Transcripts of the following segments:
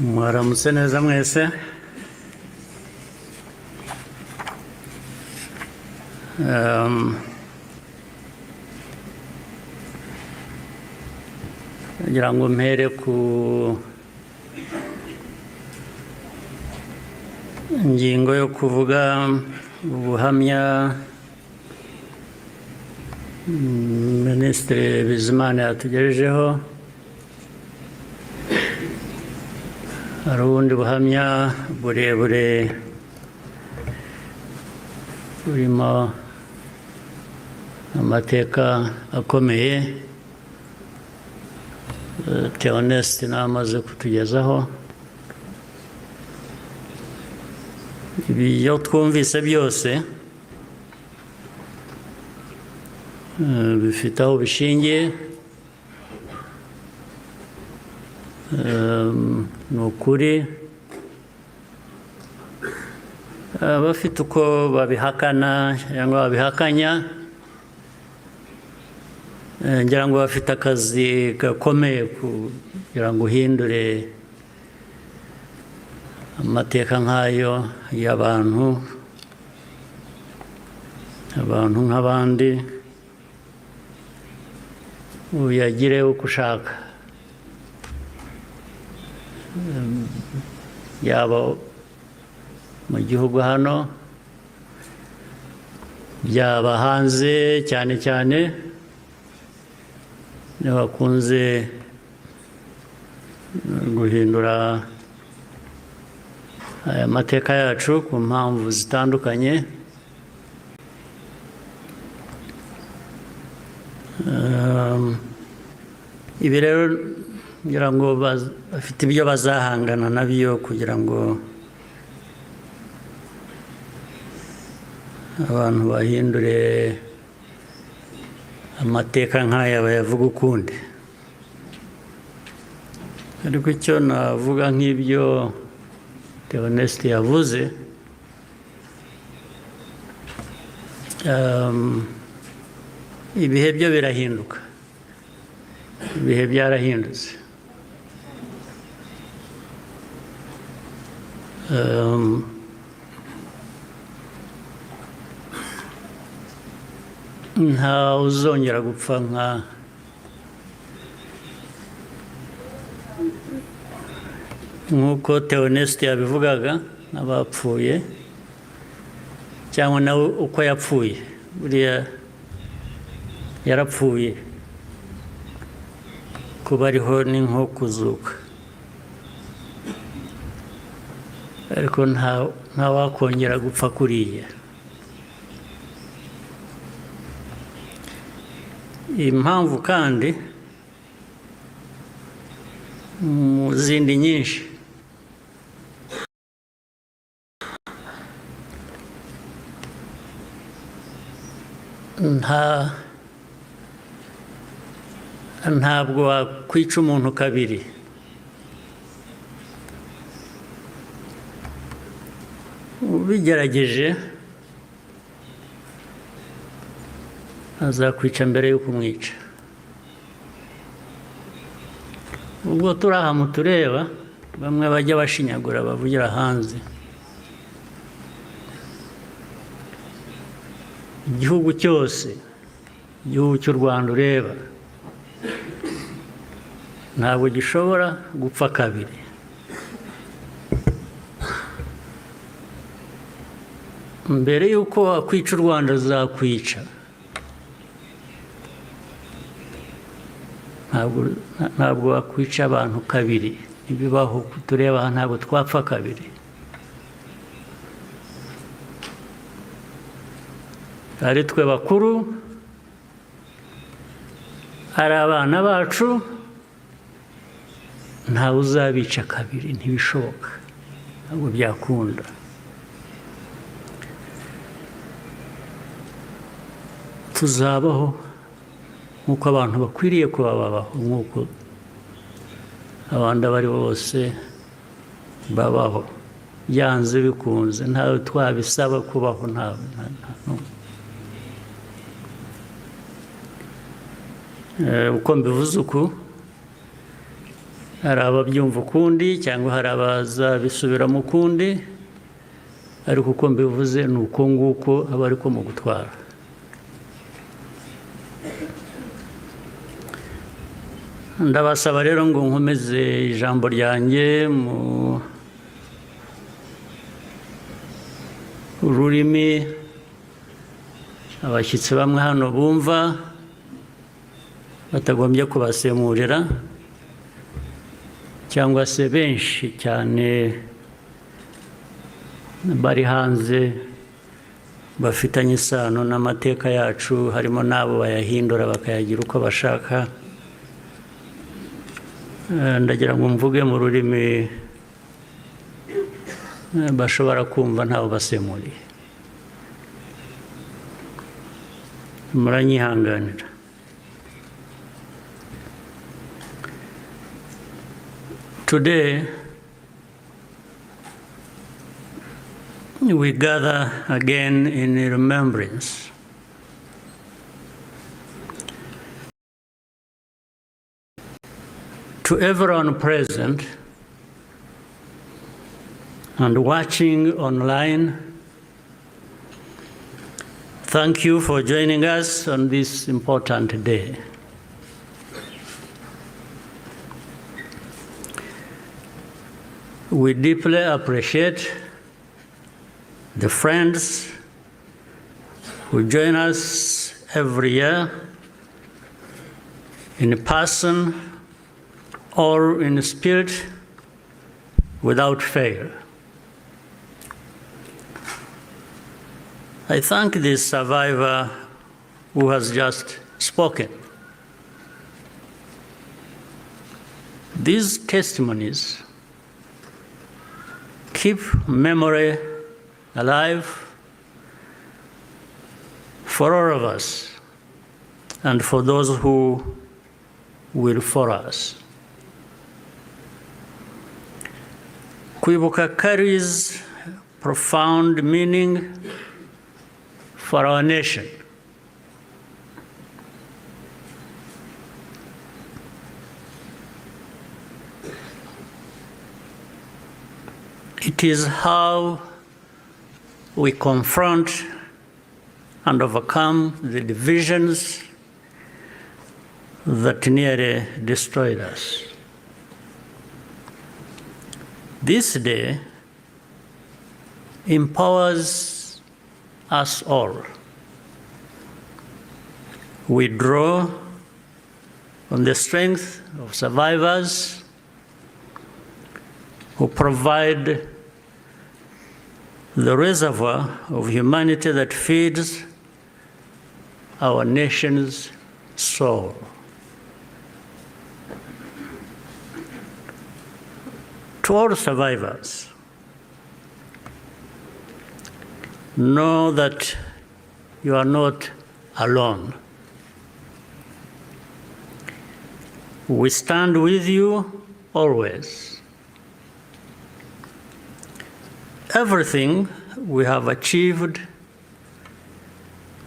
Mwaramutse neza mwese. Ngira ngo mpere ku ngingo yo kuvuga ubuhamya Minisitiri Bizimana yatugejejeho. Hari ubundi buhamya burebure burimo amateka akomeye Theoneste namaze kutugezaho. Ibyo twumvise byose bifite aho bishingiye. Ni ukuri abafite uko babihakana cyangwa babihakanya, ngira ngo bafite akazi gakomeye kugira ngo uhindure amateka nk'ayo y'abantu nk'abandi, uyagire uko ushaka, yaba mu gihugu hano, byaba hanze, cyane cyane niba bakunze guhindura aya mateka yacu ku mpamvu zitandukanye. Ibi rero ngira ngo bafite ibyo bazahangana nabyo kugira ngo abantu bahindure amateka nk'aya bayavuga ukundi. Ariko icyo navuga nk'ibyo Theoneste yavuze, ibihe byo birahinduka, ibihe byarahindutse. Nta uzongera gupfa nk'uko Theoneste yabivugaga, n'abapfuye cyangwa nawe uko yapfuye. Buriya yarapfuye, kuba ariho ni nko kuzuka, ariko nta wakongera gupfa kuriya. Impamvu kandi mu zindi nyinshi, ntabwo wakwica umuntu kabiri. Ubigerageje azakwica mbere yo kumwica. Ubwo turi aha mutureba, bamwe bajya bashinyagura bavugira hanze. Igihugu cyose, igihugu cy'u Rwanda ureba, ntabwo gishobora gupfa kabiri. Mbere y'uko wakwica u Rwanda azakwica. Ntabwo wakwica abantu kabiri, ntibibaho. Tureba aha ntabwo twapfa kabiri. Ari twe bakuru, ari abana bacu, ntawe uzabica kabiri, ntibishoboka, ntabwo byakunda. Tuzabaho nk'uko abantu bakwiriye kuba babaho, nk'uko abandi abo ari bo bose babaho, byanze bikunze, ntawe twabisaba kubaho. Uko mbivuze uku, hari ababyumva ukundi cyangwa hari abazabisubiramo ukundi, ariko uko mbivuze ni uko nguko aba ariko mu gutwara. Ndabasaba rero ngo nkomeze ijambo ryanjye mu rurimi abashyitsi bamwe hano bumva batagombye kubasemurira, cyangwa se benshi cyane bari hanze bafitanye isano n'amateka yacu, harimo n'abo bayahindura bakayagira uko bashaka. Ndagira ngo mvuge mu rurimi bashobora kumva ntawe basemuriye. Muranyihanganira. Today, we gather again in remembrance to everyone present and watching online. Thank you for joining us on this important day. We deeply appreciate the friends who join us every year in person or in spirit without fail. I thank the survivor who has just spoken. These testimonies keep memory alive for all of us and for those who will follow us. Twibuka carries profound meaning for our nation. It is how we confront and overcome the divisions that nearly destroyed us. This day empowers us all. We draw on the strength of survivors who provide the reservoir of humanity that feeds our nation's soul. To all survivors, know that you are not alone. We stand with you always. Everything we have achieved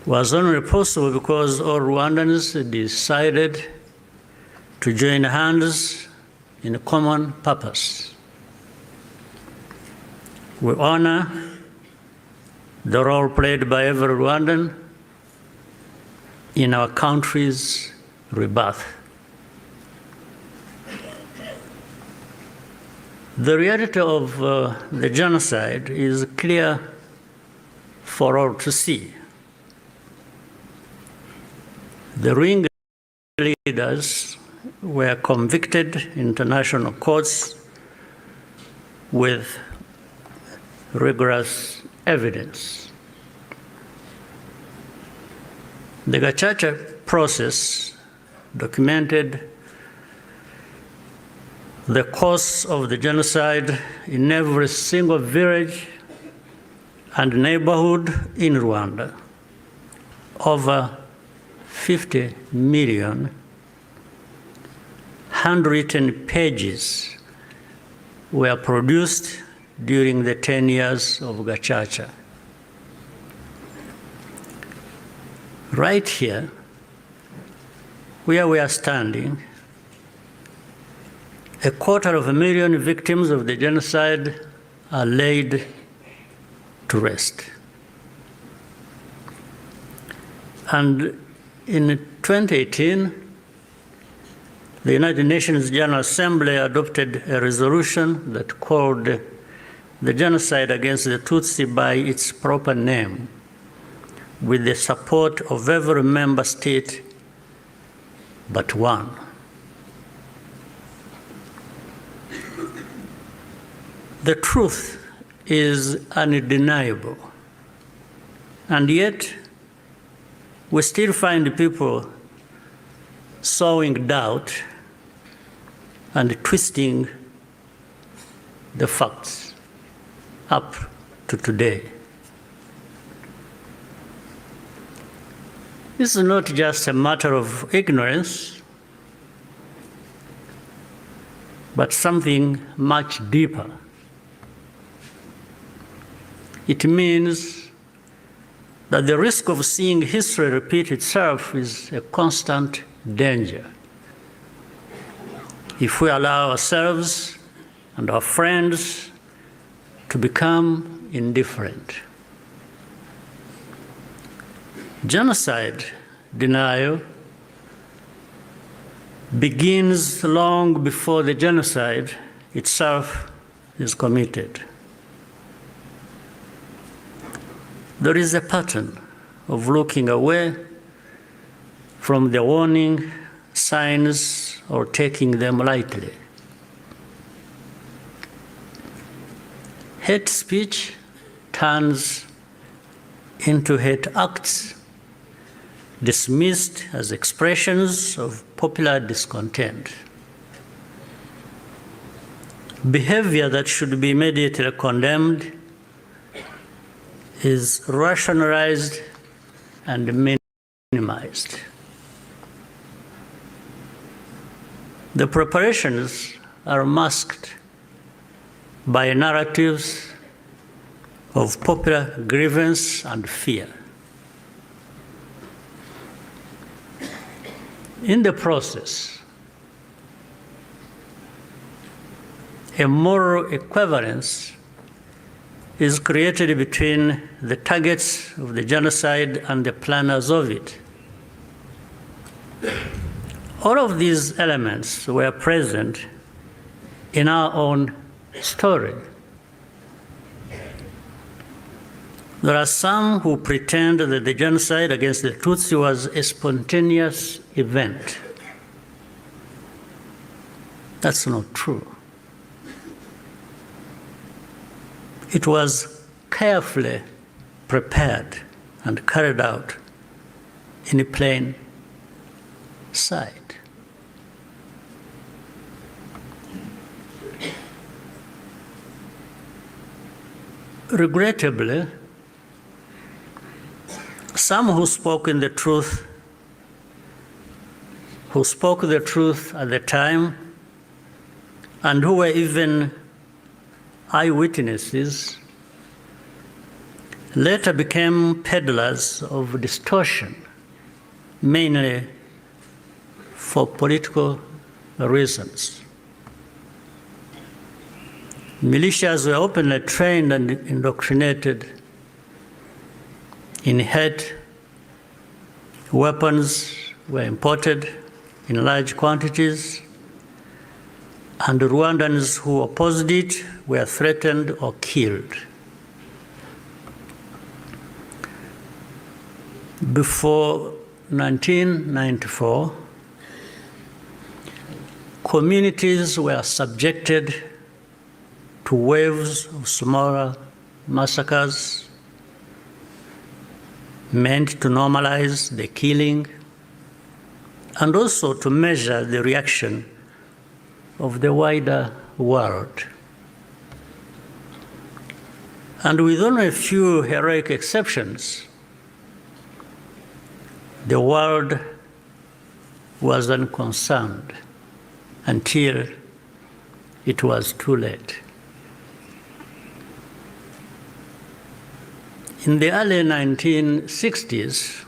was only possible because all Rwandans decided to join hands in a common purpose. We honor the role played by every Rwandan in our country's rebirth. The reality of the genocide is clear for all to see. The ringleaders were convicted in international courts with rigorous evidence. The Gacaca process documented the course of the genocide in every single village and neighborhood in Rwanda. Over 50 million handwritten pages were produced during the 10 years of Gacaca. Right here, where we are standing, 250,000 victims of the genocide are laid to rest. And in 2018, the United Nations General Assembly adopted a resolution that called the genocide against the Tutsi by its proper name, with the support of every member state but one. The truth is undeniable, and yet we still find people sowing doubt and twisting the facts up to today. This is not just a matter of ignorance, but something much deeper. It means that the risk of seeing history repeat itself is a constant danger if we allow ourselves and our friends to become indifferent. Genocide denial begins long before the genocide itself is committed. There is a pattern of looking away from the warning signs or taking them lightly. Hate speech turns into hate acts, dismissed as expressions of popular discontent. Behavior that should be immediately condemned is rationalized and minimized. The preparations are masked by narratives of popular grievance and fear. In the process, a moral equivalence is created between the targets of the genocide and the planners of it. All of these elements were present in our own story. There are some who pretend that the genocide against the Tutsi was a spontaneous event. That's not true. It was carefully prepared and carried out in plain sight. Regrettably, some who spoke the truth at the time and who were even eyewitnesses later became peddlers of distortion, mainly for political reasons. Militias were openly trained and indoctrinated in hate. Weapons were imported in large quantities, and Rwandans who opposed it were threatened or killed. Before 1994, communities were subjected to waves of smaller massacres meant to normalize the killing and also to measure the reaction of the wider world. And with only a few heroic exceptions, the world was unconcerned until it was too late. In the early 1960s,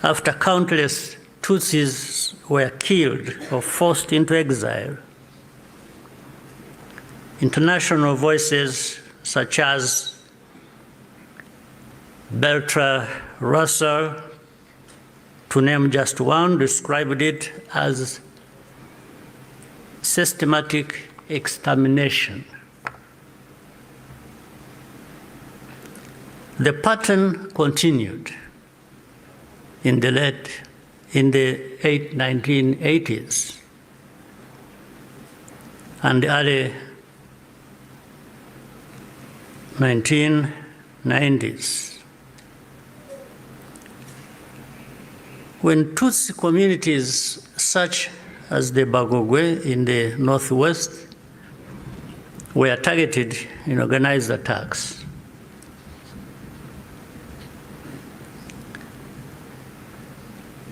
after countless Tutsis were killed or forced into exile. International voices such as Bertrand Russell, to name just one, described it as systematic extermination. The pattern continued in the 1980s and early 1990s. When Tutsi communities such as the Bagogwe in the northwest were targeted in organized attacks,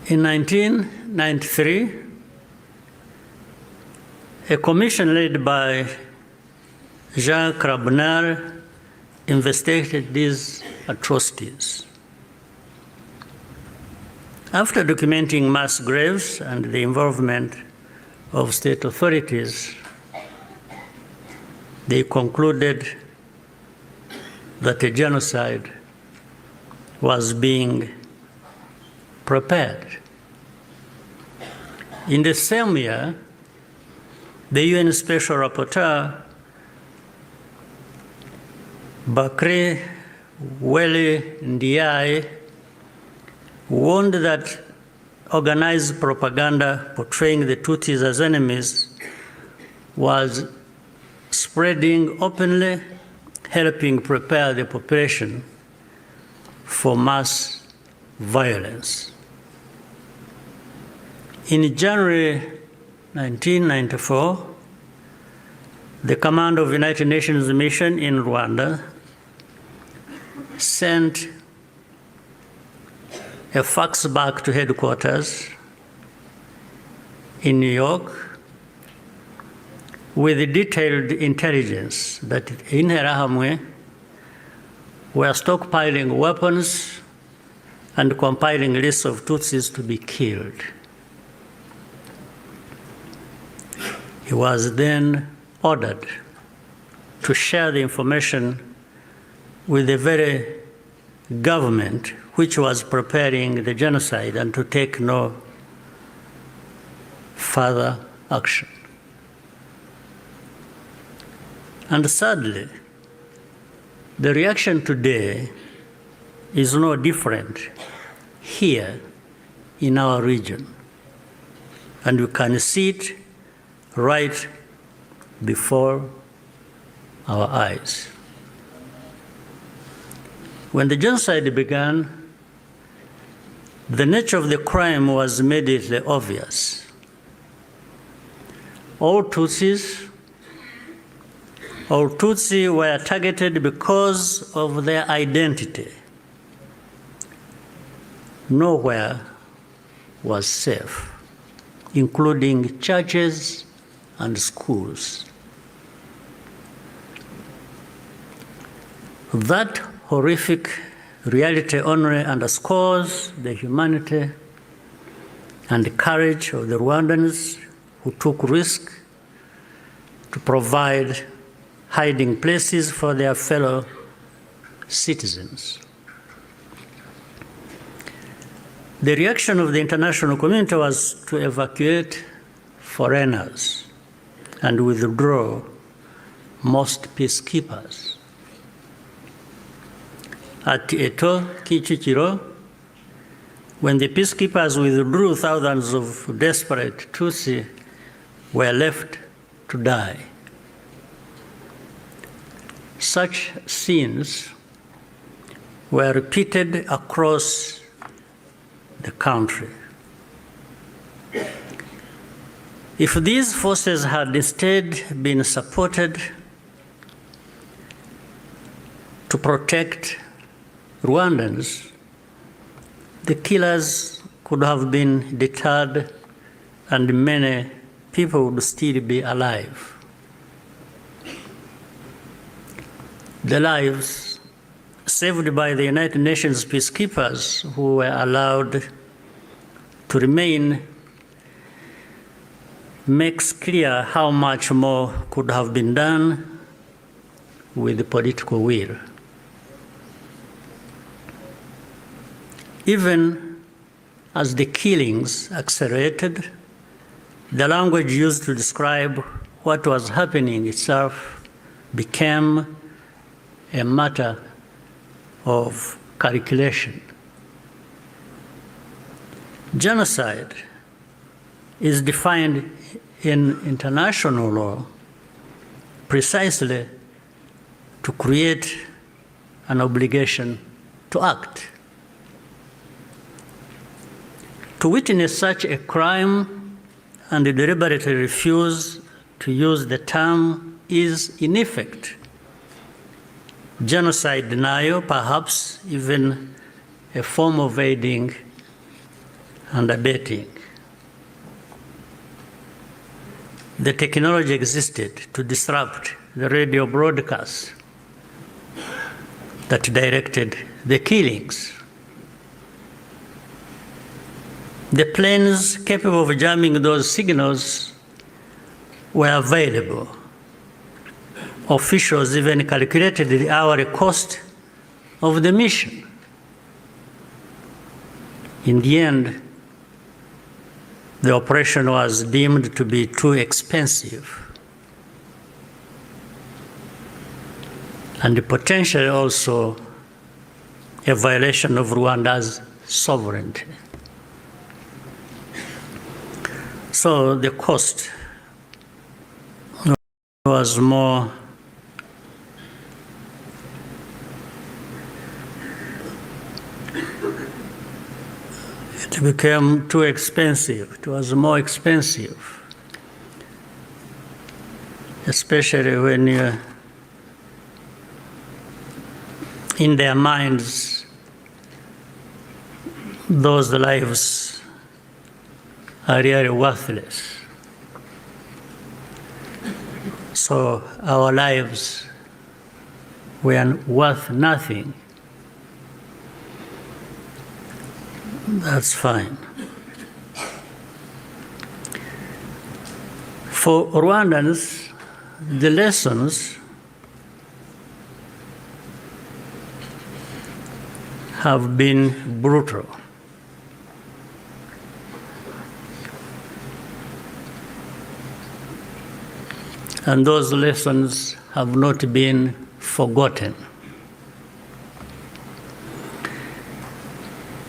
in 1993, a commission led by Jean Crabonnier investigated these atrocities. After documenting mass graves and the involvement of state authorities, they concluded that a genocide was being prepared. In the same year, the UN Special Rapporteur, Bakri Weli Ndiaye, warned that organized propaganda portraying the Tutsis as enemies was spreading openly, helping prepare the population for mass violence. In January 1994, the command of the United Nations mission in Rwanda sent a fax back to headquarters in New York with detailed intelligence that Interahamwe were stockpiling weapons and compiling lists of Tutsis to be killed. He was then ordered to share the information with the very government which was preparing the genocide and to take no further action. And sadly, the reaction today is no different here in our region. And you can see it right before our eyes. When the genocide began, the nature of the crime was immediately obvious. All Tutsi were targeted because of their identity. Nowhere was safe, including churches and schools. That horrific reality only underscores the humanity and the courage of the Rwandans who took risk to provide hiding places for their fellow citizens. The reaction of the international community was to evacuate foreigners and withdraw most peacekeepers. At Eto, Kichikiro, when the peacekeepers withdrew, thousands of desperate Tutsi were left to die. Such scenes were repeated across the country. If these forces had instead been supported to protect Rwandans, the killers could have been deterred and many people would still be alive. The lives saved by the United Nations peacekeepers who were allowed to remain makes clear how much more could have been done with the political will. Even as the killings accelerated, the language used to describe what was happening itself became a matter of calculation. Genocide is defined in international law precisely to create an obligation to act. To witness such a crime and deliberately refuse to use the term is, in effect, genocide denial, perhaps even a form of aiding and abetting. The technology existed to disrupt the radio broadcasts that directed the killings. The planes capable of jamming those signals were available. Officials even calculated the hourly cost of the mission. In the end, the operation was deemed to be too expensive and potentially also a violation of Rwanda's sovereignty. So the cost was more it became too expensive. It was more expensive, especially when in their minds those lives are really worthless. So our lives were worth nothing. That's fine. For Rwandans, the lessons have been brutal. And those lessons have not been forgotten.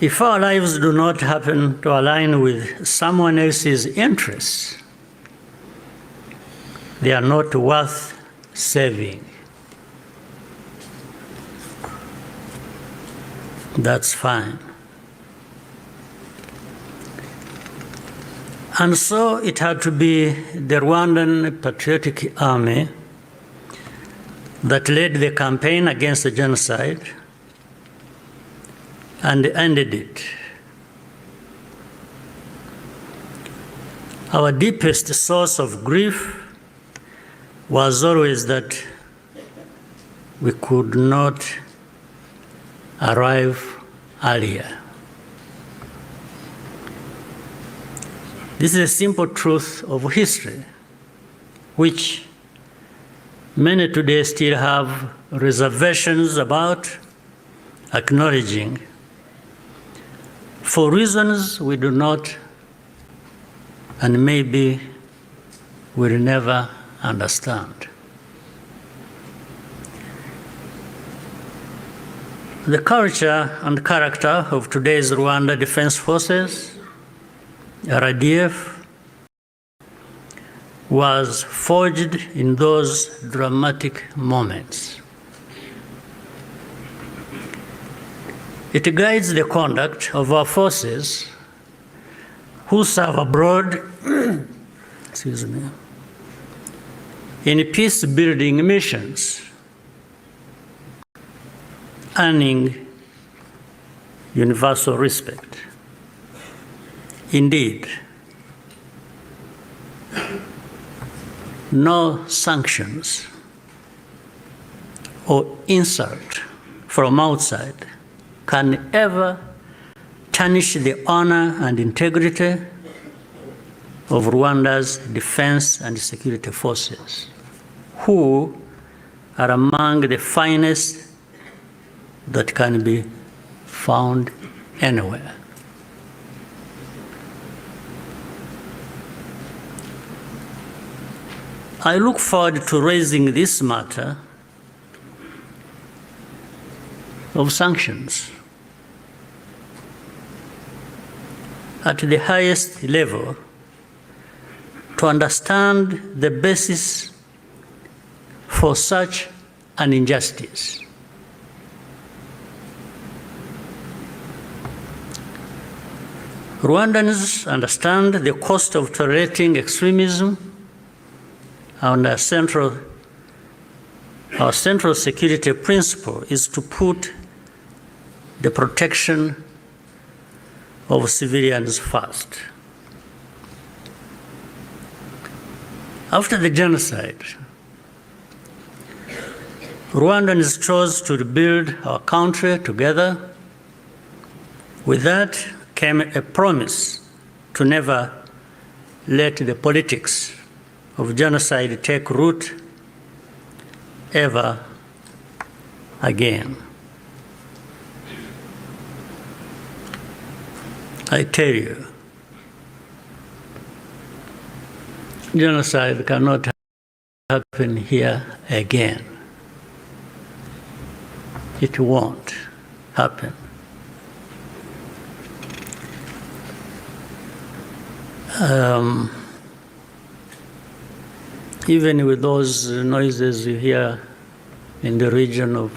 If our lives do not happen to align with someone else's interests, they are not worth saving. That's fine. And so it had to be the Rwandan Patriotic Army that led the campaign against the genocide and ended it. Our deepest source of grief was always that we could not arrive earlier. This is a simple truth of history, which many today still have reservations about acknowledging, for reasons we do not and maybe will never understand. The culture and character of today's Rwanda Defense Forces, RDF, was forged in those dramatic moments. It guides the conduct of our forces who serve abroad excuse me, in peace-building missions, earning universal respect. Indeed, no sanctions or insult from outside can ever tarnish the honor and integrity of Rwanda's defense and security forces, who are among the finest that can be found anywhere. I look forward to raising this matter of sanctions at the highest level to understand the basis for such an injustice. Rwandans understand the cost of tolerating extremism, and our central security principle is to put the protection of civilians first. After the genocide, Rwandans chose to rebuild our country together. With that came a promise to never let the politics of genocide take root ever again. I tell you, genocide cannot happen here again. It won't happen. Even with those noises you hear in the region of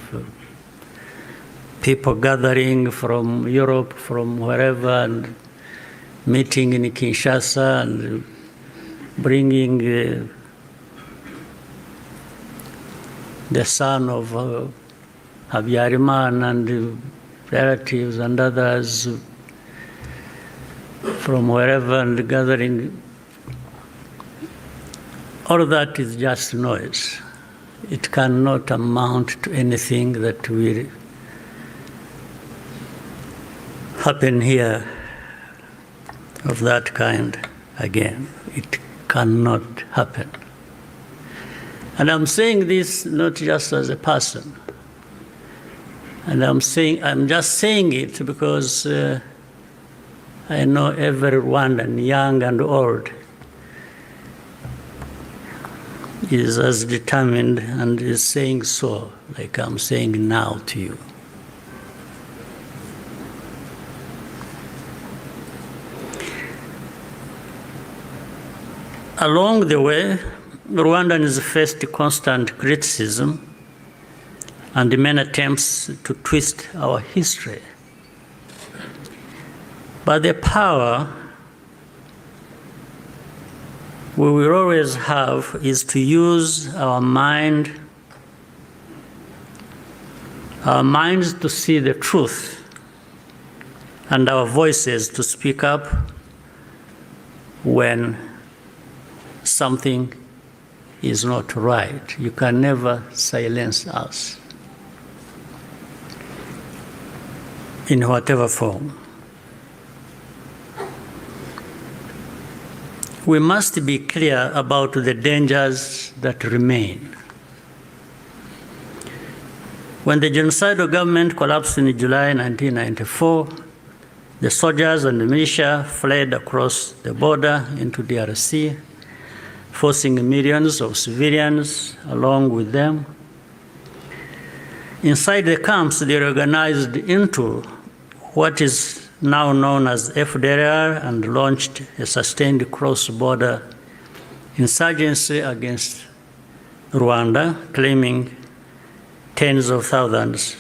people gathering from Europe, from wherever, and meeting in Kinshasa and bringing the son of Habyarimana and relatives and others from wherever and gathering. All of that is just noise. It cannot amount to anything that will happen here of that kind again. It cannot happen. And I'm saying this not just as a person. And I'm just saying it because I know every Rwandan, young and old, is as determined and is saying so, like I'm saying now to you. Along the way, Rwandans faced constant criticism and many attempts to twist our history. But the power we will always have is to use our minds to see the truth, and our voices to speak up when something is not right. You can never silence us in whatever form. We must be clear about the dangers that remain. When the genocidal government collapsed in July 1994, the soldiers and the militia fled across the border into DRC, forcing millions of civilians along with them. Inside the camps, they organized into what is now known as FDLR, and launched a sustained cross-border insurgency against Rwanda, claiming tens of thousands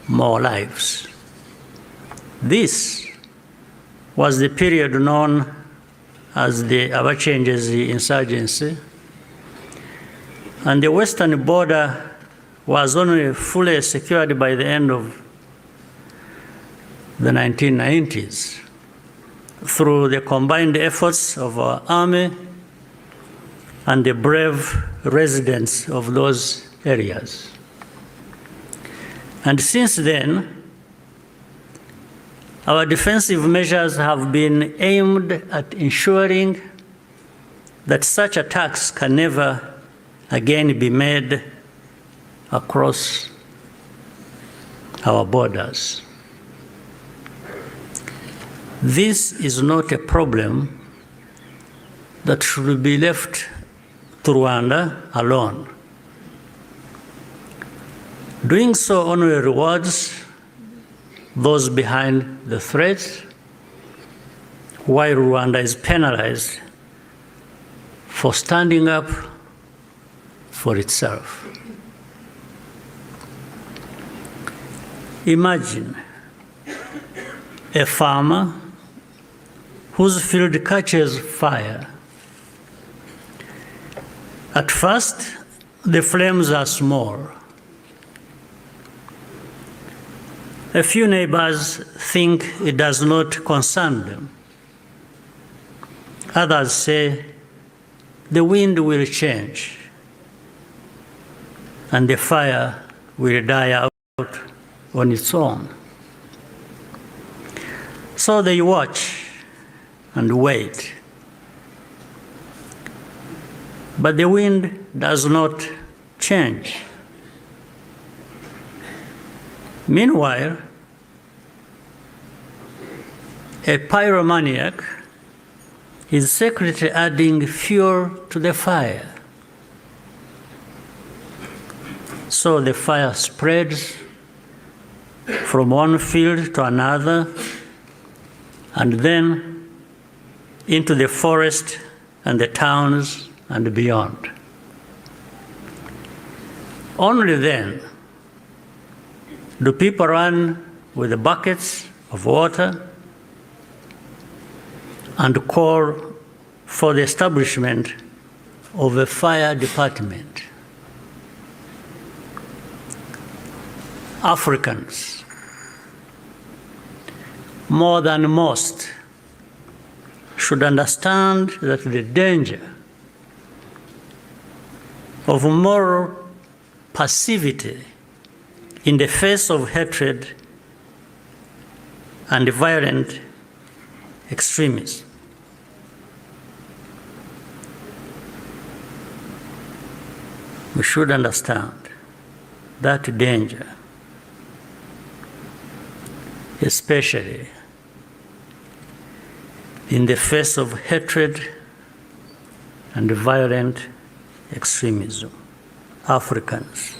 more lives. This was the period known as the Abacengezi insurgency, and the western border was only fully secured by the end of the 1990s through the combined efforts of our army and the brave residents of those areas. And since then, Our defensive measures have been aimed at ensuring that such attacks can never again be made across our borders. This is not a problem that should be left to Rwanda alone. Doing so only rewards those behind the threats, while Rwanda is penalized for standing up for itself. Imagine a farmer whose field catches fire. At first, the flames are small. A few neighbors think it does not concern them. Others say the wind will change and the fire will die out on its own. So they watch and wait. But the wind does not change. Meanwhile, a pyromaniac is secretly adding fuel to the fire. So the fire spreads from one field to another, and then into the forest and the towns and beyond. Only then do people run with the buckets of water and call for the establishment of a fire department. Africans, more than most, should understand that the danger of moral passivity in the face of hatred and violent extremism. We should understand that danger, especially in the face of hatred and violent extremism. Africans,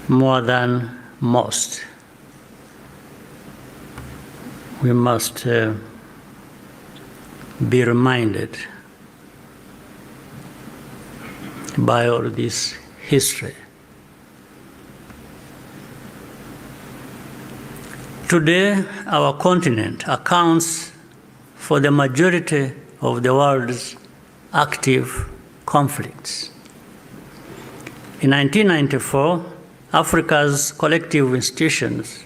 more than most, we must be reminded by all this history. Today, our continent accounts for the majority of the world's active conflicts. In 1994, Africa's collective institutions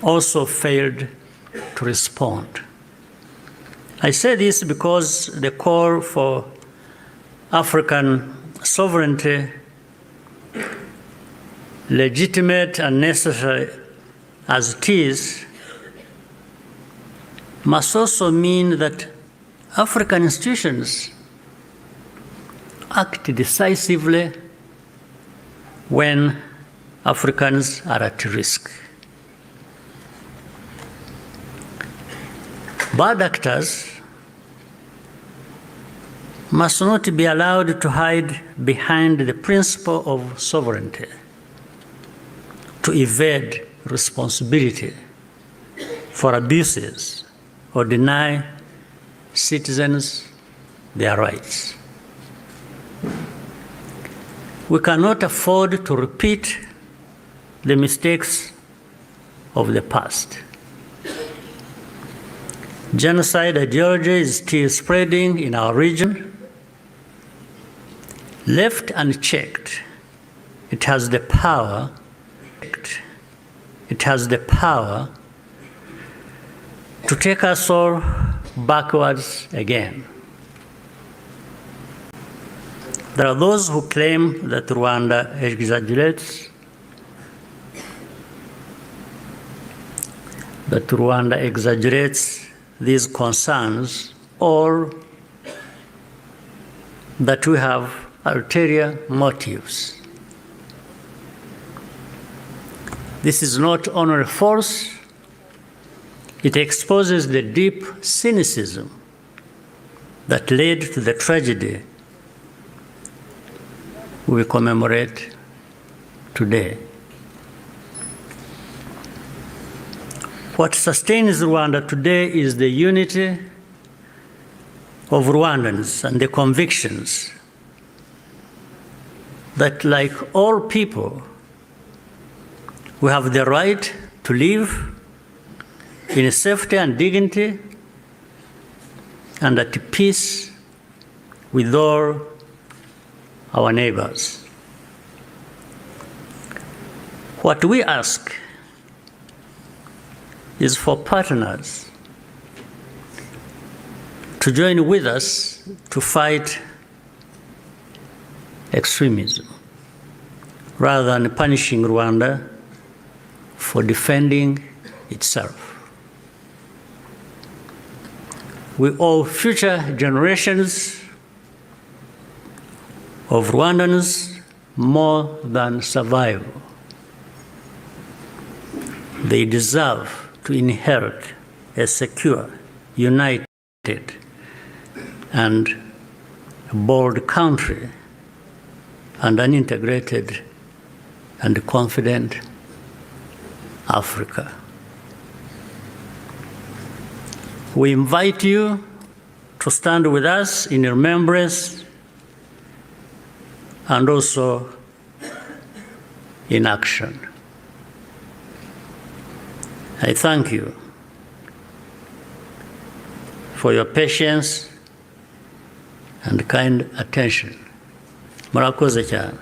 also failed to respond. I say this because the call for African sovereignty, legitimate and necessary as it is, must also mean that African institutions act decisively when Africans are at risk. Bad actors must not be allowed to hide behind the principle of sovereignty, to evade responsibility for abuses or deny citizens their rights. We cannot afford to repeat the mistakes of the past. Genocide ideology is still spreading in our region. Left unchecked, it has the power to take us all backwards again. There are those who claim that Rwanda exaggerates that Rwanda exaggerates these concerns or that we have ulterior motives. This is not only false, it exposes the deep cynicism that led to the tragedy we commemorate today. What sustains Rwanda today is the unity of Rwandans and the convictions that, like all people, we have the right to live in safety and dignity and at peace with all our neighbors. What we ask is for partners to join with us to fight extremism, rather than punishing Rwanda for defending itself. We owe future generations of Rwandans more than survival. They deserve to inherit a secure, united, and bold country and an integrated and confident Africa. We invite you to stand with us in remembrance and also in action. I thank you for your patience and kind attention. Murakoze cyane.